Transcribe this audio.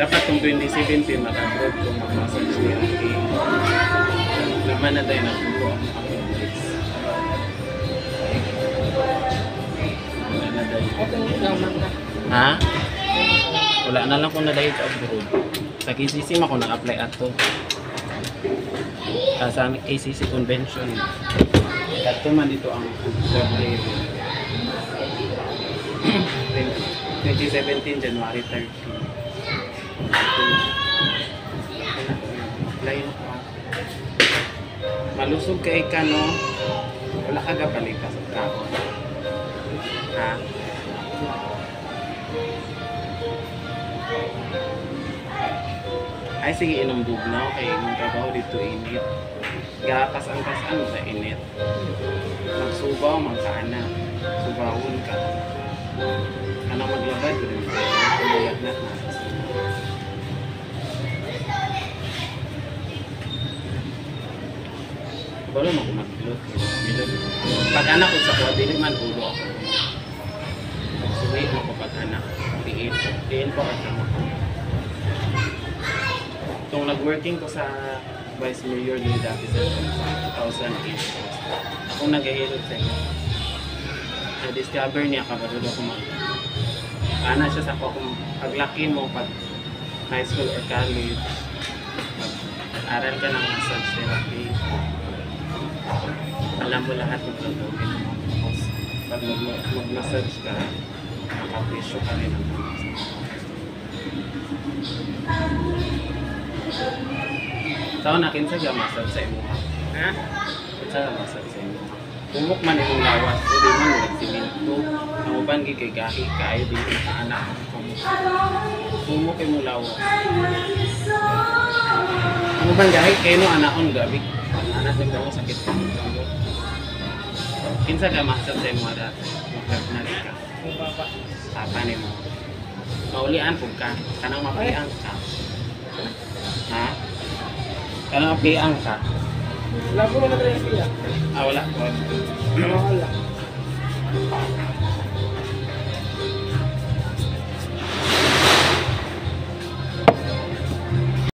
Dapat kung 2017 maka-abroad kung mag-massage niya. Okay. Naman na tayo na po ang aking place. Wala na tayo. Ha? Wala na lang kung na tayo sa abroad. Sa KCC ako nag-apply ato. Sa KCC convention. Ito man dito ang birthday. 2017 January 30. Layo pa. Malusog kay ka no. Wala ka gabalik ka sa tao. Ha? Ay sige inom bugnaw kay imong trabaho dito init. Gakas-an sa init. Magsubaw magkaana. Subawon ka. Kanang maglabad ko din. Kumayat na. Balo mo kung mag-load. Pag anak ko sa kuwa, dili man ulo ako. Suwi mo ko pag anak. Diin po at naman ko. Itong nag-working ko sa Vice Mayor ni dati sa 2008. Ako nag-ahilot sa inyo. Na-discover niya kabarado ko mag ana siya sa kung paglaki mo pag high school or college pag-aral ka ng massage therapy alam mo lahat ng gagawin mo tapos pag mag-massage ka makapresyo ka rin ang massage. Tao na kinsa siya massage sa imo ha? Kinsa massage sa imo Bumok man itong lawas, o di man nagsiminto. Ang uban kay gahi kaayo di ka anak ko. Bumok kay mo lawas. Ang uban gahi kay no anakon gabi. Anak sa daw sakit ko. Kinsa ka maksad sa imo ada? Magkagnali ka. Papa ni mo. Maulian pug ka. Kanang mapiang ka. Ha? Kanang mapiang ka. Wala po na talaga siya. Wala. Wala.